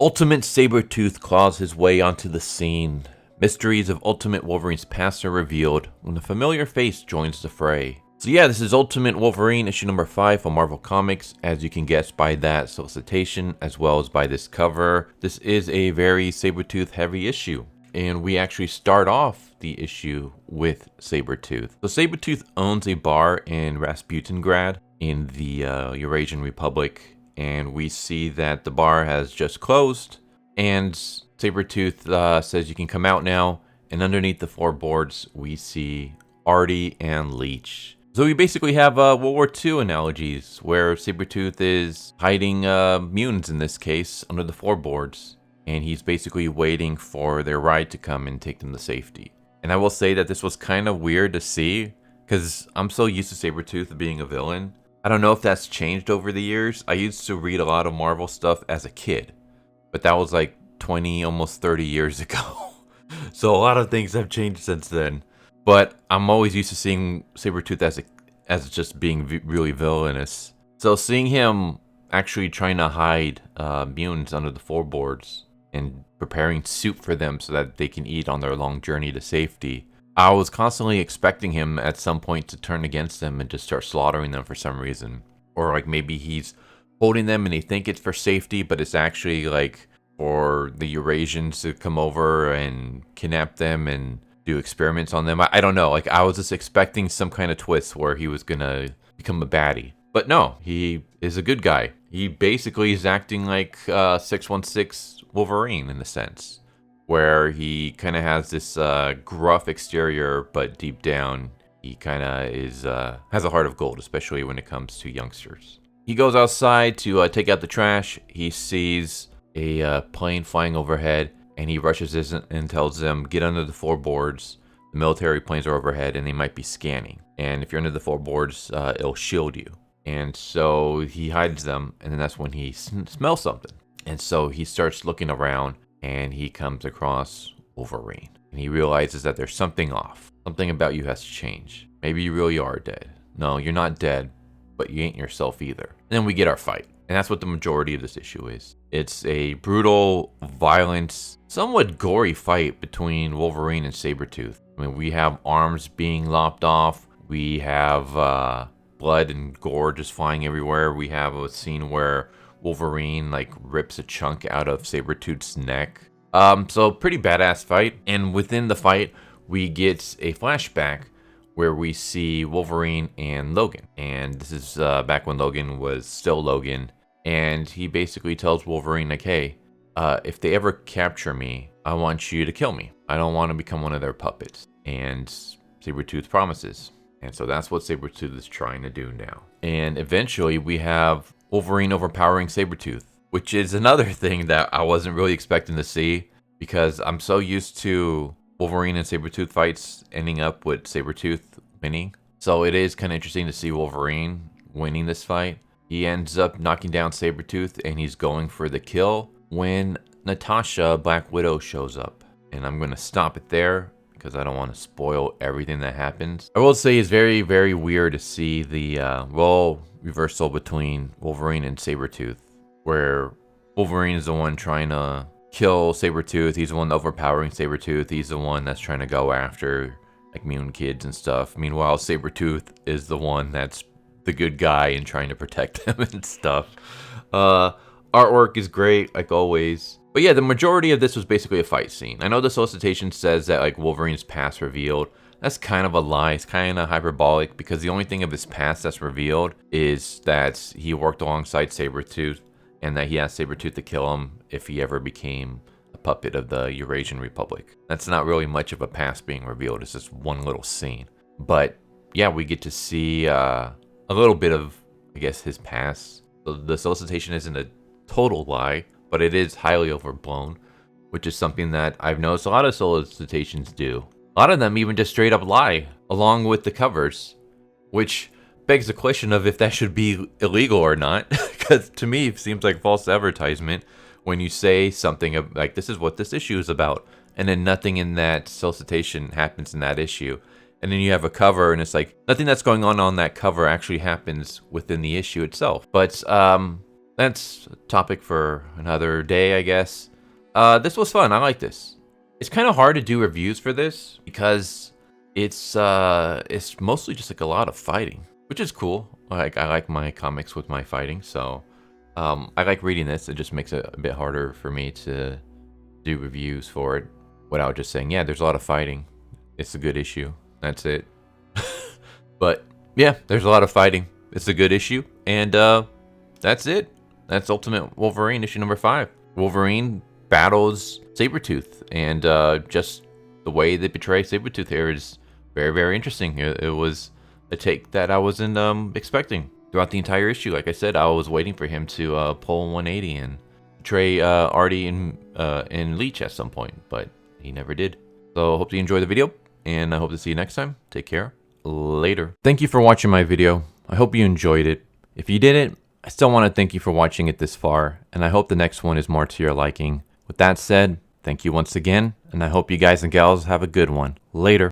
Ultimate Sabretooth claws his way onto the scene. Mysteries of Ultimate Wolverine's past are revealed when a familiar face joins the fray. So yeah, this is Ultimate Wolverine issue number 5 from Marvel Comics. As you can guess by that solicitation as well as by this cover, this is a very Sabretooth heavy issue. And we actually start off the issue with Sabretooth. So Sabretooth owns a bar in Rasputingrad in the Eurasian Republic. And we see that the bar has just closed. And Sabretooth says you can come out now. And underneath the floorboards, we see Artie and Leech. So we basically have World War II analogies where Sabretooth is hiding mutants in this case under the floorboards. And he's basically waiting for their ride to come and take them to safety. And I will say that this was kind of weird to see because I'm so used to Sabretooth being a villain. I don't know if that's changed over the years. I used to read a lot of Marvel stuff as a kid, but that was like 20, almost 30 years ago. So a lot of things have changed since then. But I'm always used to seeing Sabretooth as just being really villainous. So seeing him actually trying to hide mutants under the floorboards and preparing soup for them so that they can eat on their long journey to safety, I was constantly expecting him at some point to turn against them and just start slaughtering them for some reason. Or like maybe he's holding them and they think it's for safety, but it's actually like for the Eurasians to come over and kidnap them and do experiments on them. I don't know. Like I was just expecting some kind of twist where he was gonna become a baddie. But no, he is a good guy. He basically is acting like 616 Wolverine in a sense, where he kind of has this gruff exterior, but deep down he kind of has a heart of gold, especially when it comes to youngsters. He goes outside to take out the trash. He sees a plane flying overhead, and he rushes in and tells them, get under the floorboards. The military planes are overhead, and they might be scanning. And if you're under the floorboards, it'll shield you. And so he hides them, and then that's when he smells something. And so he starts looking around, and he comes across Wolverine. And he realizes that there's something off. Something about you has to change. Maybe you really are dead. No, you're not dead, but you ain't yourself either. And then we get our fight. And that's what the majority of this issue is. It's a brutal, violent, somewhat gory fight between Wolverine and Sabretooth. I mean, we have arms being lopped off. We have blood and gore just flying everywhere. We have a scene where Wolverine like rips a chunk out of Sabretooth's neck. So pretty badass fight. And within the fight, we get a flashback where we see Wolverine and Logan. And this is back when Logan was still Logan. And he basically tells Wolverine like, hey, if they ever capture me, I want you to kill me. I don't want to become one of their puppets. And Sabretooth promises. And so that's what Sabretooth is trying to do now. And eventually we have Wolverine overpowering Sabretooth, which is another thing that I wasn't really expecting to see because I'm so used to Wolverine and Sabretooth fights ending up with Sabretooth winning. So it is kind of interesting to see Wolverine winning this fight. He ends up knocking down Sabretooth and he's going for the kill when Natasha, Black Widow, shows up. And I'm going to stop it there because I don't want to spoil everything that happens. I will say it's very, very weird to see the role reversal between Wolverine and Sabretooth, where Wolverine is the one trying to kill Sabretooth. He's the one overpowering Sabretooth. He's the one that's trying to go after like mutant kids and stuff. Meanwhile, Sabretooth is the one that's the good guy and trying to protect them and stuff. Artwork is great, like always. But yeah, the majority of this was basically a fight scene. I know the solicitation says that like Wolverine's past revealed. That's kind of a lie. It's kind of hyperbolic because the only thing of his past that's revealed is that he worked alongside Sabretooth and that he asked Sabretooth to kill him if he ever became a puppet of the Eurasian Republic. That's not really much of a past being revealed. It's just one little scene. But yeah, we get to see a little bit of, I guess, his past. So the solicitation isn't a total lie, but it is highly overblown, which is something that I've noticed a lot of solicitations do. A lot of them even just straight up lie along with the covers, which begs the question of if that should be illegal or not. Because to me, it seems like false advertisement when you say something like this is what this issue is about, and then nothing in that solicitation happens in that issue. And then you have a cover and it's like nothing that's going on that cover actually happens within the issue itself. But that's a topic for another day, I guess. This was fun. I like this. It's kind of hard to do reviews for this because it's mostly just like a lot of fighting, which is cool. Like, I like my comics with my fighting, so I like reading this. It just makes it a bit harder for me to do reviews for it without just saying, yeah, there's a lot of fighting. It's a good issue. That's it. But yeah, there's a lot of fighting. It's a good issue, and that's it. That's Ultimate Wolverine issue number 5. Wolverine battles Sabretooth, and just the way they portray Sabretooth here is very, very interesting. It was a take that I wasn't expecting throughout the entire issue. Like I said, I was waiting for him to pull 180 and betray Artie and Leech at some point, but he never did. So I hope you enjoy the video, and I hope to see you next time. Take care. Later. Thank you for watching my video. I hope you enjoyed it. If you didn't, I still want to thank you for watching it this far, and I hope the next one is more to your liking. With that said, thank you once again, and I hope you guys and gals have a good one. Later.